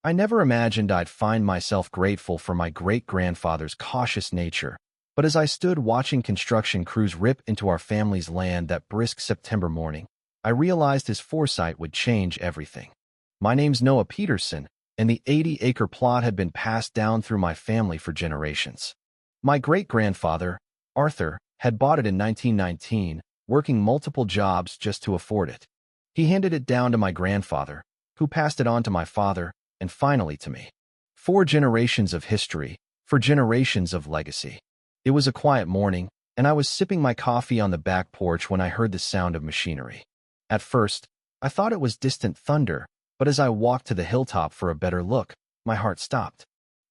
I never imagined I'd find myself grateful for my great-grandfather's cautious nature, but as I stood watching construction crews rip into our family's land that brisk September morning, I realized his foresight would change everything. My name's Noah Peterson, and the 80-acre plot had been passed down through my family for generations. My great-grandfather, Arthur, had bought it in 1919, working multiple jobs just to afford it. He handed it down to my grandfather, who passed it on to my father, and finally to me. 4 generations of history, for generations of legacy. It was a quiet morning, and I was sipping my coffee on the back porch when I heard the sound of machinery. At first, I thought it was distant thunder, but as I walked to the hilltop for a better look, my heart stopped.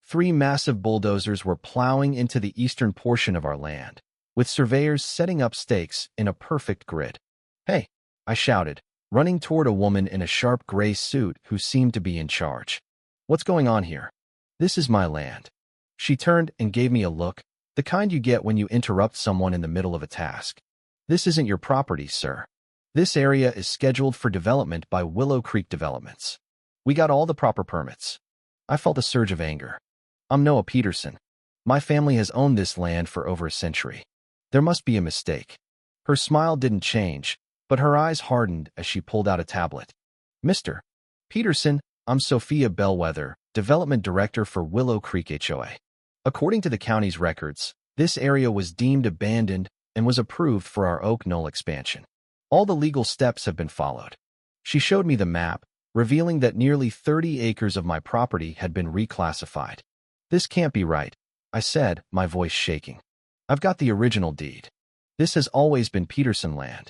3 massive bulldozers were plowing into the eastern portion of our land, with surveyors setting up stakes in a perfect grid. "Hey!" I shouted, running toward a woman in a sharp gray suit who seemed to be in charge. "What's going on here?" "This is my land." She turned and gave me a look, the kind you get when you interrupt someone in the middle of a task. "This isn't your property, sir. This area is scheduled for development by Willow Creek Developments. We got all the proper permits." I felt a surge of anger. "I'm Noah Peterson. My family has owned this land for over a century. There must be a mistake." Her smile didn't change, but her eyes hardened as she pulled out a tablet. "Mr. Peterson, I'm Sophia Bellwether, Development Director for Willow Creek HOA. According to the county's records, this area was deemed abandoned and was approved for our Oak Knoll expansion. All the legal steps have been followed." She showed me the map, revealing that nearly 30 acres of my property had been reclassified. "This can't be right," I said, my voice shaking. "I've got the original deed. This has always been Peterson land."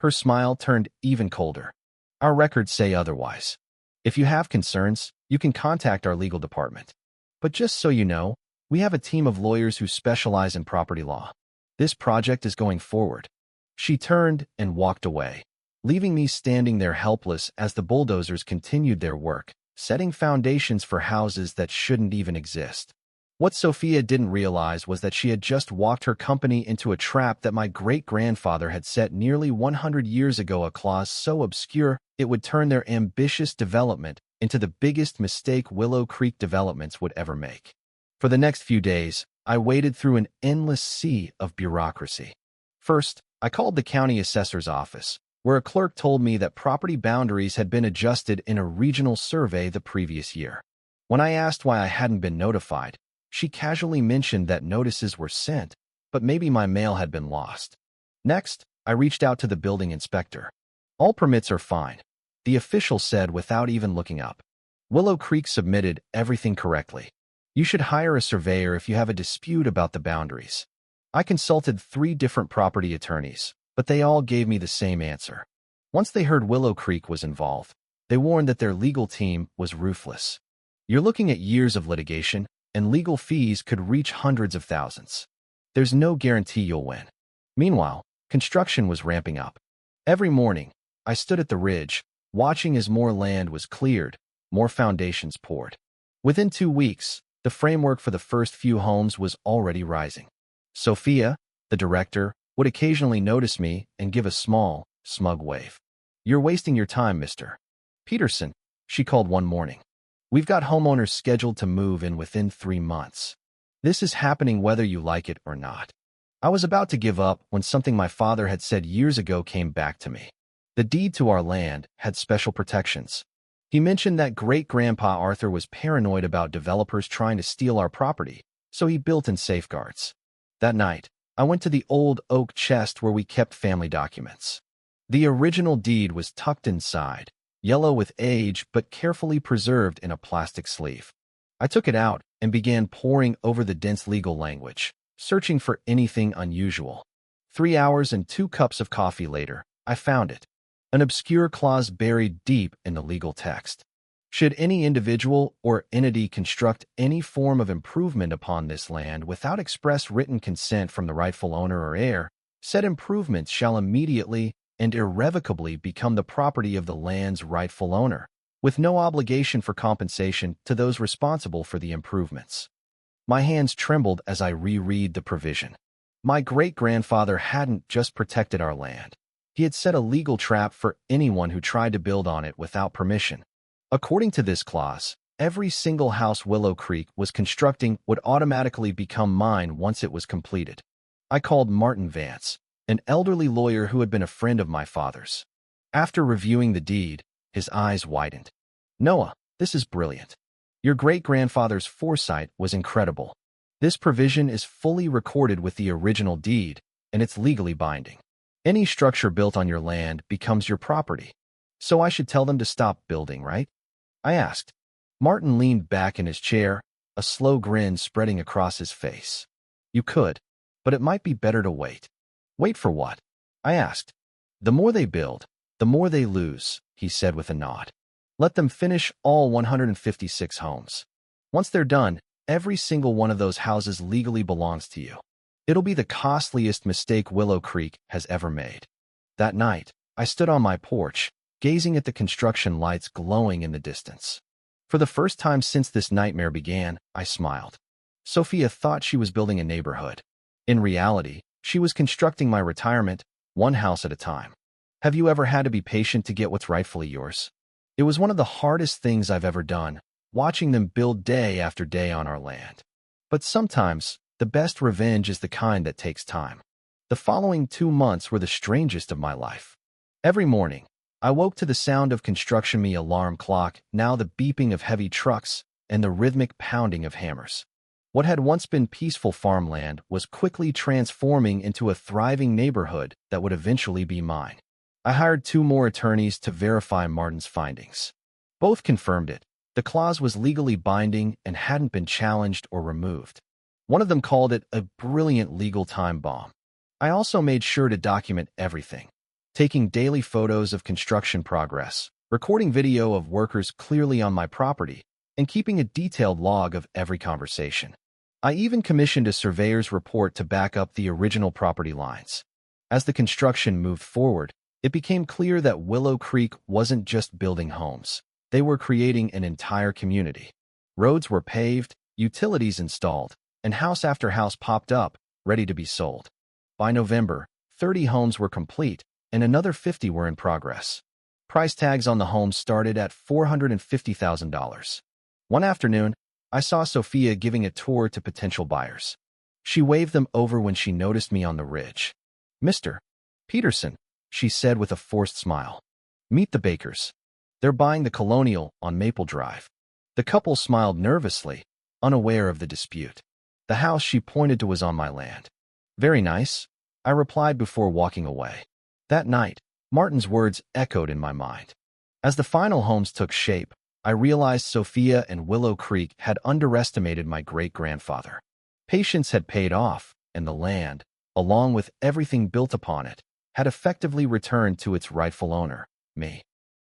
Her smile turned even colder. "Our records say otherwise. If you have concerns, you can contact our legal department. But just so you know, we have a team of lawyers who specialize in property law. This project is going forward." She turned and walked away, leaving me standing there helpless as the bulldozers continued their work, setting foundations for houses that shouldn't even exist. What Sophia didn't realize was that she had just walked her company into a trap that my great-grandfather had set nearly 100 years ago, a clause so obscure it would turn their ambitious development into the biggest mistake Willow Creek Developments would ever make. For the next few days, I waded through an endless sea of bureaucracy. First, I called the county assessor's office, where a clerk told me that property boundaries had been adjusted in a regional survey the previous year. When I asked why I hadn't been notified, she casually mentioned that notices were sent, but maybe my mail had been lost. Next, I reached out to the building inspector. "All permits are fine," the official said without even looking up. "Willow Creek submitted everything correctly. You should hire a surveyor if you have a dispute about the boundaries." I consulted 3 different property attorneys, but they all gave me the same answer. Once they heard Willow Creek was involved, they warned that their legal team was ruthless. "You're looking at years of litigation, and legal fees could reach hundreds of thousands. There's no guarantee you'll win." Meanwhile, construction was ramping up. Every morning, I stood at the ridge, watching as more land was cleared, more foundations poured. Within 2 weeks, the framework for the first few homes was already rising. Sophia, the director, would occasionally notice me and give a small, smug wave. "You're wasting your time, Mr. Peterson," she called one morning. "We've got homeowners scheduled to move in within 3 months. This is happening whether you like it or not." I was about to give up when something my father had said years ago came back to me. The deed to our land had special protections. He mentioned that great-grandpa Arthur was paranoid about developers trying to steal our property, so he built in safeguards. That night, I went to the old oak chest where we kept family documents. The original deed was tucked inside, yellow with age but carefully preserved in a plastic sleeve. I took it out and began poring over the dense legal language, searching for anything unusual. 3 hours and 2 cups of coffee later, I found it. An obscure clause buried deep in the legal text. Should any individual or entity construct any form of improvement upon this land without express written consent from the rightful owner or heir, said improvements shall immediately and irrevocably become the property of the land's rightful owner, with no obligation for compensation to those responsible for the improvements. My hands trembled as I reread the provision. My great-grandfather hadn't just protected our land. He had set a legal trap for anyone who tried to build on it without permission. According to this clause, every single house Willow Creek was constructing would automatically become mine once it was completed. I called Martin Vance, an elderly lawyer who had been a friend of my father's. After reviewing the deed, his eyes widened. "Noah, this is brilliant. Your great-grandfather's foresight was incredible. This provision is fully recorded with the original deed, and it's legally binding. Any structure built on your land becomes your property. So I should tell them to stop building, right?" I asked. Martin leaned back in his chair, a slow grin spreading across his face. "You could, but it might be better to wait." "Wait for what?" I asked. "The more they build, the more they lose," he said with a nod. "Let them finish all 156 homes. Once they're done, every single one of those houses legally belongs to you. It'll be the costliest mistake Willow Creek has ever made." That night, I stood on my porch, gazing at the construction lights glowing in the distance. For the first time since this nightmare began, I smiled. Sophia thought she was building a neighborhood. In reality, she was constructing my retirement, one house at a time. Have you ever had to be patient to get what's rightfully yours? It was one of the hardest things I've ever done, watching them build day after day on our land. But sometimes, the best revenge is the kind that takes time. The following 2 months were the strangest of my life. Every morning, I woke to the sound of construction me alarm clock, now the beeping of heavy trucks, and the rhythmic pounding of hammers. What had once been peaceful farmland was quickly transforming into a thriving neighborhood that would eventually be mine. I hired 2 more attorneys to verify Martin's findings. Both confirmed it. The clause was legally binding and hadn't been challenged or removed. One of them called it a brilliant legal time bomb. I also made sure to document everything, taking daily photos of construction progress, recording video of workers clearly on my property, and keeping a detailed log of every conversation. I even commissioned a surveyor's report to back up the original property lines. As the construction moved forward, it became clear that Willow Creek wasn't just building homes. They were creating an entire community. Roads were paved, utilities installed, and house after house popped up, ready to be sold. By November, 30 homes were complete, and another 50 were in progress. Price tags on the homes started at $450,000. One afternoon, I saw Sophia giving a tour to potential buyers. She waved them over when she noticed me on the ridge. "Mr. Peterson," she said with a forced smile. "Meet the Bakers. They're buying the Colonial on Maple Drive." The couple smiled nervously, unaware of the dispute. The house she pointed to was on my land. "Very nice," I replied before walking away. That night, Martin's words echoed in my mind. As the final homes took shape, I realized Sophia and Willow Creek had underestimated my great-grandfather. Patience had paid off, and the land, along with everything built upon it, had effectively returned to its rightful owner, me.